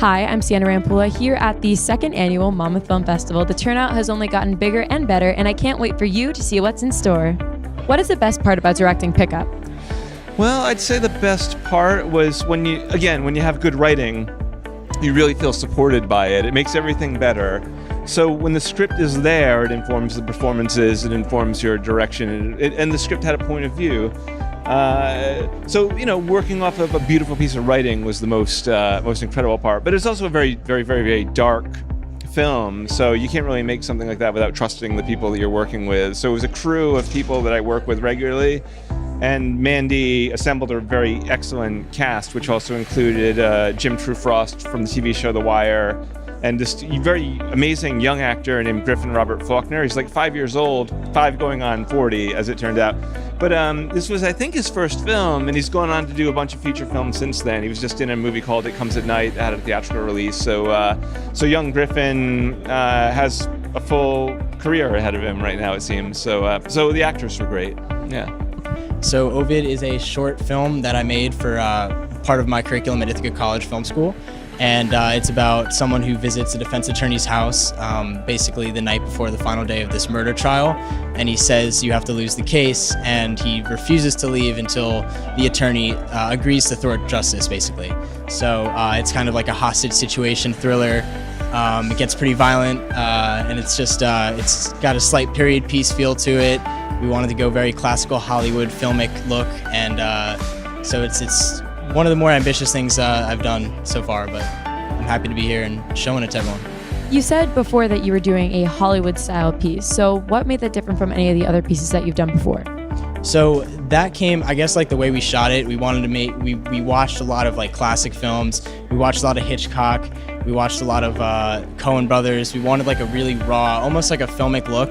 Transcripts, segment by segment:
Hi, I'm Sienna Rampula here at the second annual Monmouth Film Festival. The turnout has only gotten bigger and better, and I can't wait for you to see what's in store. What is the best part about directing Pickup? Well, I'd say the best part was when you have good writing, you really feel supported by it. It makes everything better. So when the script is there, it informs the performances, it informs your direction, and the script had a point of view. So working off of a beautiful piece of writing was the most incredible part. But it's also a very, very, very, very dark film. So you can't really make something like that without trusting the people that you're working with. So it was a crew of people that I work with regularly. And Mandy assembled a very excellent cast, which also included Jim Trufrost from the TV show The Wire, and this very amazing young actor named Griffin Robert Faulkner. He's like 5 years old, 5 going on 40, as it turned out. But this was, I think, his first film, and he's gone on to do a bunch of feature films since then. He was just in a movie called It Comes at Night, had a theatrical release. So young Griffin has a full career ahead of him right now, it seems. So the actors were great. Yeah. So Ovid is a short film that I made for part of my curriculum at Ithaca College Film School. And it's about someone who visits a defense attorney's house basically the night before the final day of this murder trial. And he says you have to lose the case, and he refuses to leave until the attorney agrees to thwart justice, basically. So it's kind of like a hostage situation thriller. It gets pretty violent, and it's got a slight period piece feel to it. We wanted to go very classical Hollywood filmic look, and so it's one of the more ambitious things I've done so far, but I'm happy to be here and showing it to everyone. You said before that you were doing a Hollywood-style piece, so what made that different from any of the other pieces that you've done before? So that came, I guess, like the way we shot it. We wanted to we watched a lot of like classic films. We watched a lot of Hitchcock. We watched a lot of Coen brothers. We wanted like a really raw, almost like a filmic look.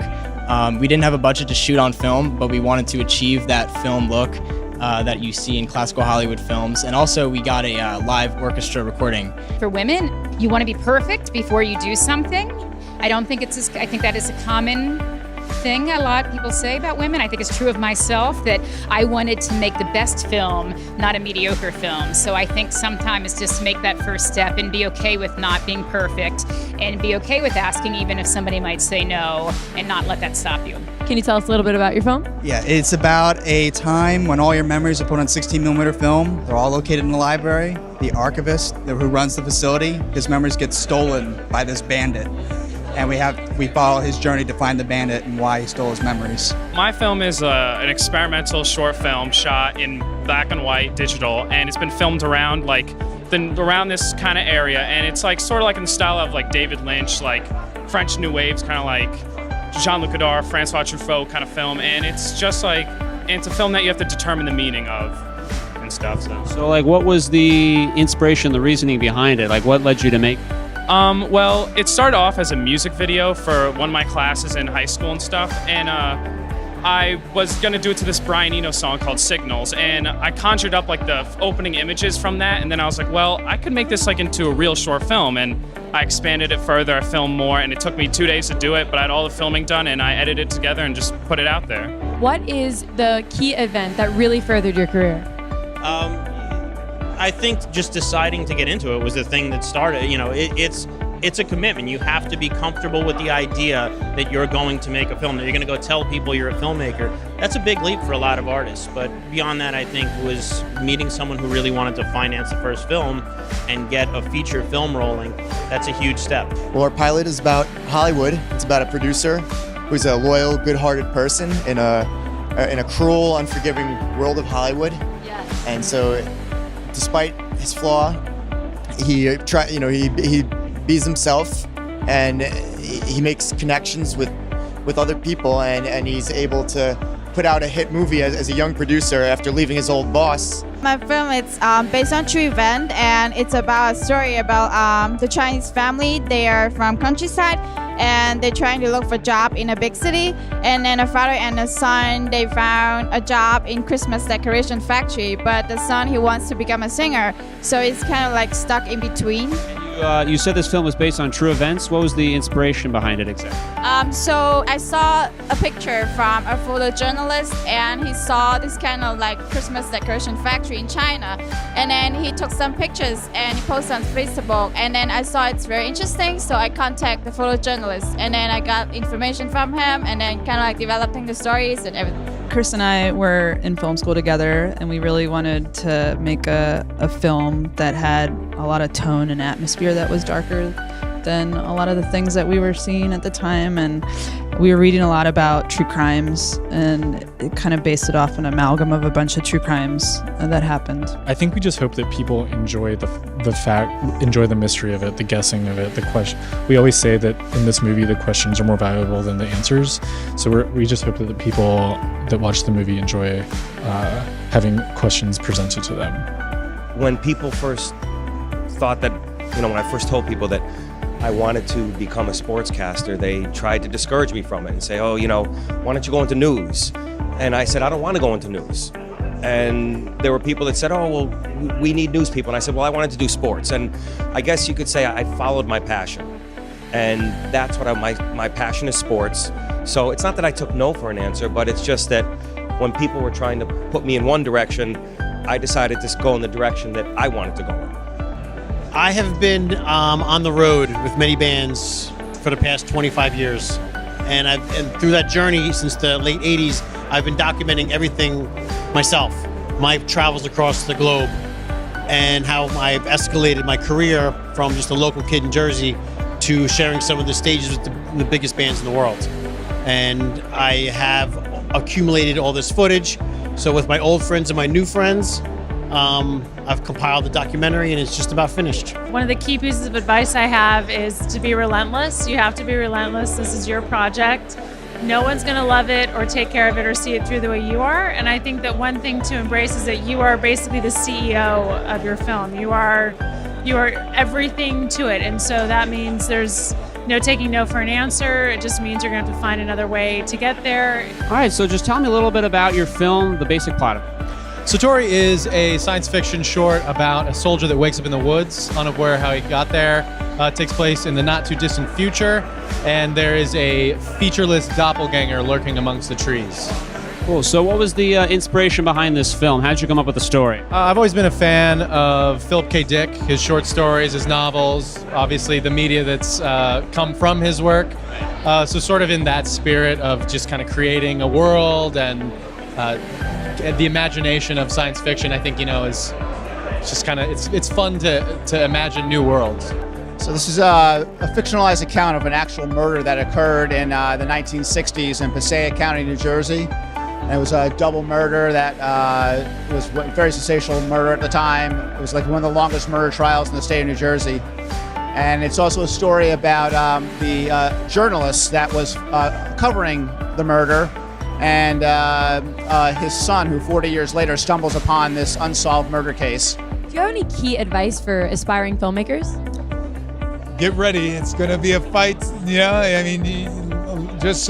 We didn't have a budget to shoot on film, but we wanted to achieve that film look that you see in classical Hollywood films. And also we got a live orchestra recording. For women, you want to be perfect before you do something. I think that is a common thing a lot of people say about women. I think it's true of myself that I wanted to make the best film, not a mediocre film. So I think sometimes just make that first step and be okay with not being perfect, and be okay with asking even if somebody might say no, and not let that stop you. Can you tell us a little bit about your film? Yeah, it's about a time when all your memories are put on 16mm film. They're all located in the library. The archivist who runs the facility, his memories get stolen by this bandit. And we follow his journey to find the bandit and why he stole his memories. My film is an experimental short film shot in black and white digital, and it's been filmed around around this kind of area, and it's like sort of like in the style of like David Lynch, like French New Waves, kind of like Jean-Luc Godard, Francois Truffaut kind of film, and it's just like, and it's a film that you have to determine the meaning of and stuff. So like, what was the inspiration, the reasoning behind it? Like, what led you to make? Well, it started off as a music video for one of my classes in high school and stuff, and I was gonna do it to this Brian Eno song called Signals, and I conjured up like the opening images from that, and then I was like, well, I could make this like into a real short film, and I expanded it further, I filmed more, and it took me 2 days to do it, but I had all the filming done, and I edited it together and just put it out there. What is the key event that really furthered your career? I think just deciding to get into it was the thing that started. It's a commitment. You have to be comfortable with the idea that you're going to make a film, that you're going to go tell people you're a filmmaker. That's a big leap for a lot of artists. But beyond that, I think, was meeting someone who really wanted to finance the first film and get a feature film rolling. That's a huge step. Well, our pilot is about Hollywood. It's about a producer who's a loyal, good-hearted person in a cruel, unforgiving world of Hollywood. Yes. And so, despite his flaw, he bees himself, and he makes connections with other people, and he's able to put out a hit movie as a young producer after leaving his old boss. My film is based on true event, and it's about a story about the Chinese family. They are from countryside, and they're trying to look for a job in a big city. And then a father and a son, they found a job in Christmas decoration factory. But the son, he wants to become a singer, so it's kind of like stuck in between. You said this film was based on true events. What was the inspiration behind it exactly? So I saw a picture from a photojournalist, and he saw this kind of like Christmas decoration factory in China, and then he took some pictures and he posted on Facebook, and then I saw it's very interesting, so I contacted the photojournalist, and then I got information from him, and then kind of like developing the stories and everything. Chris and I were in film school together, and we really wanted to make a film that had a lot of tone and atmosphere that was darker than a lot of the things that we were seeing at the time. And we were reading a lot about true crimes, and it kind of based it off an amalgam of a bunch of true crimes that happened. I think we just hope that people enjoy enjoy the mystery of it, the guessing of it, the question. We always say that in this movie, the questions are more valuable than the answers. So we just hope that the people that watch the movie enjoy having questions presented to them. When people first thought that, when I first told people that I wanted to become a sportscaster, they tried to discourage me from it and say, oh, why don't you go into news? And I said, I don't want to go into news. And there were people that said, oh, well, we need news people. And I said, well, I wanted to do sports. And I guess you could say I followed my passion. And that's what my passion is, sports. So it's not that I took no for an answer, but it's just that when people were trying to put me in one direction, I decided to go in the direction that I wanted to go in. I have been on the road with many bands for the past 25 years. And through that journey since the late 80s, I've been documenting everything myself, my travels across the globe, and how I've escalated my career from just a local kid in Jersey to sharing some of the stages with the biggest bands in the world. And I have accumulated all this footage. So with my old friends and my new friends, I've compiled the documentary, and it's just about finished. One of the key pieces of advice I have is to be relentless. You have to be relentless. This is your project. No one's going to love it or take care of it or see it through the way you are. And I think that one thing to embrace is that you are basically the CEO of your film. You are everything to it. And so that means there's no taking no for an answer. It just means you're going to have to find another way to get there. All right, so just tell me a little bit about your film, the basic plot of it. Satori is a science fiction short about a soldier that wakes up in the woods, unaware how he got there. It takes place in the not too distant future, and there is a featureless doppelganger lurking amongst the trees. Cool. So what was the inspiration behind this film? How did you come up with the story? I've always been a fan of Philip K. Dick, his short stories, his novels, obviously the media that's come from his work. So sort of in that spirit of just kind of creating a world and the imagination of science fiction, I think, is just kind of, it's fun to imagine new worlds. So this is a fictionalized account of an actual murder that occurred in the 1960s in Passaic County, New Jersey. And it was a double murder that was a very sensational murder at the time. It was like one of the longest murder trials in the state of New Jersey. And it's also a story about the journalist that was covering the murder, and his son, who 40 years later stumbles upon this unsolved murder case. Do you have any key advice for aspiring filmmakers? Get ready. It's going to be a fight. Just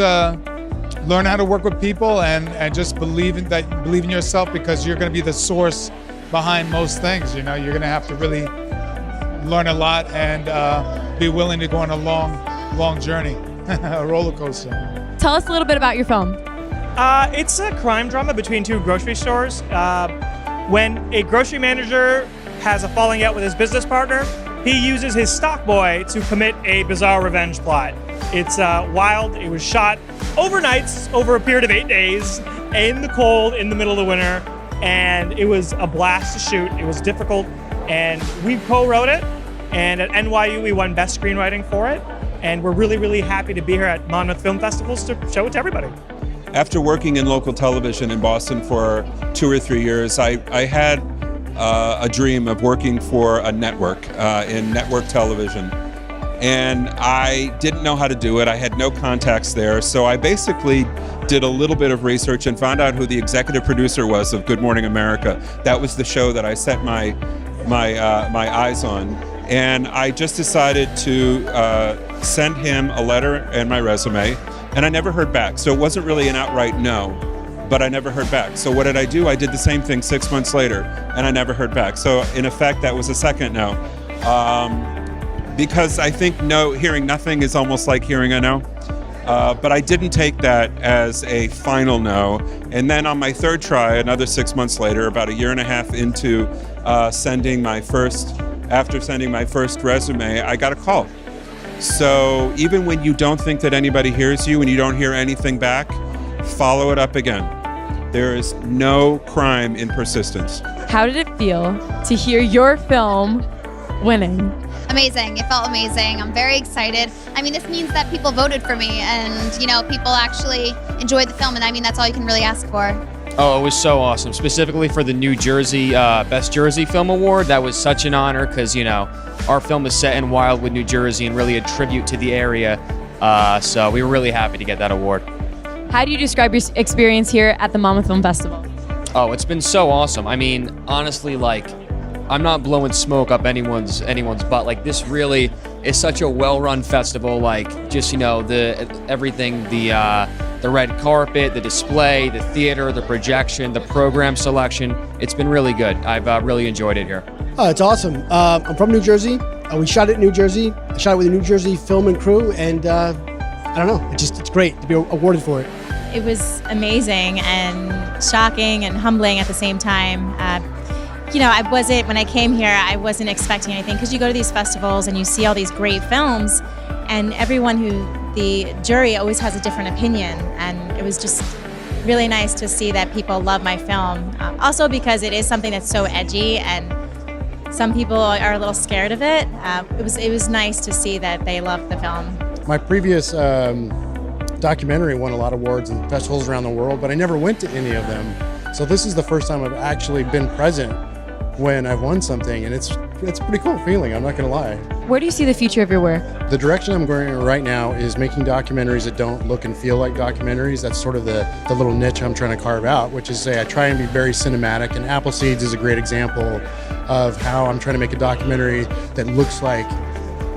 learn how to work with people and just believe in yourself, because you're going to be the source behind most things. You're going to have to really learn a lot and be willing to go on a long journey, a roller coaster. Tell us a little bit about your film. It's a crime drama between two grocery stores. When a grocery manager has a falling out with his business partner, he uses his stock boy to commit a bizarre revenge plot. It's wild. It was shot overnights over a period of 8 days in the cold in the middle of the winter, and it was a blast to shoot. It was difficult, and we co-wrote it, and at NYU we won Best Screenwriting for it, and we're really, really happy to be here at Monmouth Film Festivals to show it to everybody. After working in local television in Boston for 2 or 3 years, I had a dream of working for a network in network television. And I didn't know how to do it. I had no contacts there. So I basically did a little bit of research and found out who the executive producer was of Good Morning America. That was the show that I set my eyes on. And I just decided to send him a letter and my resume. And I never heard back. So it wasn't really an outright no, but I never heard back. So what did I do? I did the same thing 6 months later, and I never heard back. So in effect, that was a second no. because I think hearing nothing is almost like hearing a no. But I didn't take that as a final no. And then on my third try, another 6 months later, about a year and a half into sending my first resume, I got a call. So even when you don't think that anybody hears you and you don't hear anything back, follow it up again. There is no crime in persistence. How did it feel to hear your film winning? Amazing. It felt amazing. I'm very excited. I mean, this means that people voted for me and, you know, people actually enjoyed the film, and I mean, that's all you can really ask for. Oh, it was so awesome. Specifically for the New Jersey Best Jersey Film Award. That was such an honor because, you know, our film is set in Wildwood, New Jersey, and really a tribute to the area. So we were really happy to get that award. How do you describe your experience here at the Monmouth Film Festival? Oh, it's been so awesome. I mean, honestly, like, I'm not blowing smoke up anyone's butt. Like, this really is such a well-run festival. Like, just, you know, everything, the red carpet, the display, the theater, the projection, the program selection. It's been really good. I've really enjoyed it here. Oh, it's awesome. I'm from New Jersey. We shot it in New Jersey. I shot it with the New Jersey film and crew, and I don't know. It's great to be awarded for it. It was amazing and shocking and humbling at the same time. You know, when I came here, I wasn't expecting anything, because you go to these festivals and you see all these great films, and the jury always has a different opinion, and it was just really nice to see that people love my film. Also because it is something that's so edgy, and some people are a little scared of it. It was nice to see that they loved the film. My previous documentary won a lot of awards in festivals around the world, but I never went to any of them. So this is the first time I've actually been present when I've won something, and it's a pretty cool feeling, I'm not gonna lie. Where do you see the future of your work? The direction I'm going in right now is making documentaries that don't look and feel like documentaries. That's sort of the little niche I'm trying to carve out, which is I try and be very cinematic, and Apple Seeds is a great example of how I'm trying to make a documentary that looks like,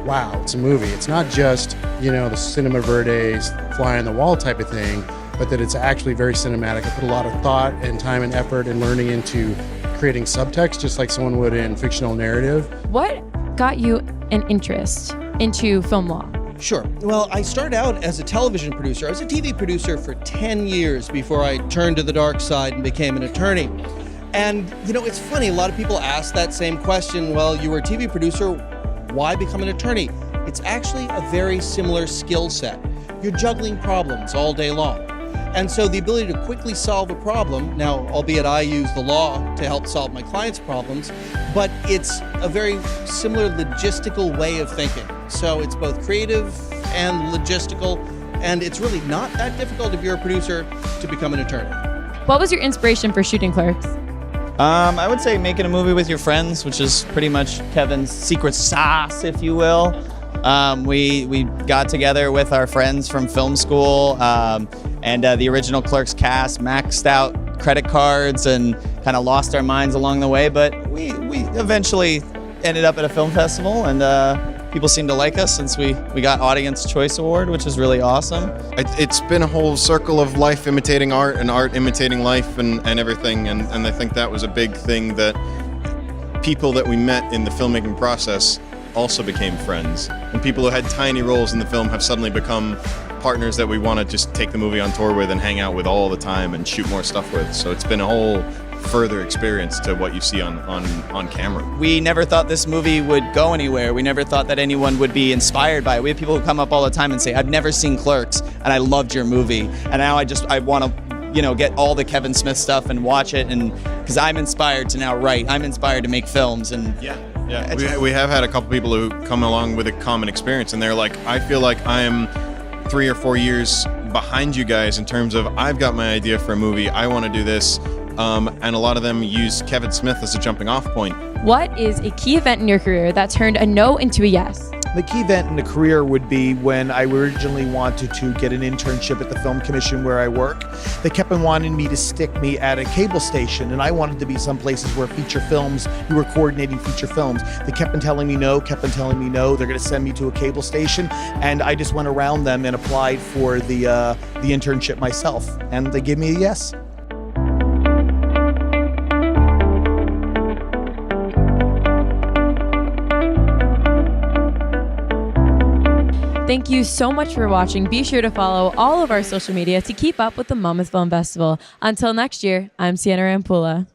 wow, it's a movie. It's not just, you know, the cinema verde, fly on the wall type of thing, but that it's actually very cinematic. I put a lot of thought and time and effort and learning into creating subtext, just like someone would in fictional narrative. What got you an interest into film law? Sure. Well, I started out as a television producer. I was a TV producer for 10 years before I turned to the dark side and became an attorney. And, you know, it's funny, a lot of people ask that same question, well, you were a TV producer, why become an attorney? It's actually a very similar skill set. You're juggling problems all day long. And so the ability to quickly solve a problem, now, albeit I use the law to help solve my clients' problems, but it's a very similar logistical way of thinking. So it's both creative and logistical, and it's really not that difficult if you're a producer to become an attorney. What was your inspiration for shooting Clerks? I would say making a movie with your friends, which is pretty much Kevin's secret sauce, if you will. We got together with our friends from film school, and the original Clerks cast maxed out credit cards and kind of lost our minds along the way, but we eventually ended up at a film festival, and people seem to like us since we got Audience Choice Award, which is really awesome. It's been a whole circle of life imitating art and art imitating life and everything, and I think that was a big thing, that people that we met in the filmmaking process also became friends, and people who had tiny roles in the film have suddenly become partners that we want to just take the movie on tour with and hang out with all the time and shoot more stuff with. So it's been a whole further experience to what you see on camera. We never thought this movie would go anywhere. We never thought that anyone would be inspired by it. We have people who come up all the time and say, I've never seen Clerks, and I loved your movie. And now I want to, you know, get all the Kevin Smith stuff and watch it, and because I'm inspired to now write. I'm inspired to make films. And yeah, we have had a couple people who come along with a common experience, and they're like, I feel like I'm 3 or 4 years behind you guys in terms of, I've got my idea for a movie, I want to do this. And a lot of them use Kevin Smith as a jumping off point. What is a key event in your career that turned a no into a yes? The key event in the career would be when I originally wanted to get an internship at the Film Commission where I work. They kept on wanting me to stick me at a cable station, and I wanted to be some places where you were coordinating feature films. They kept on telling me no, they're going to send me to a cable station, and I just went around them and applied for the internship myself, and they gave me a yes. Thank you so much for watching. Be sure to follow all of our social media to keep up with the Monmouth Film Festival. Until next year, I'm Sienna Rampula.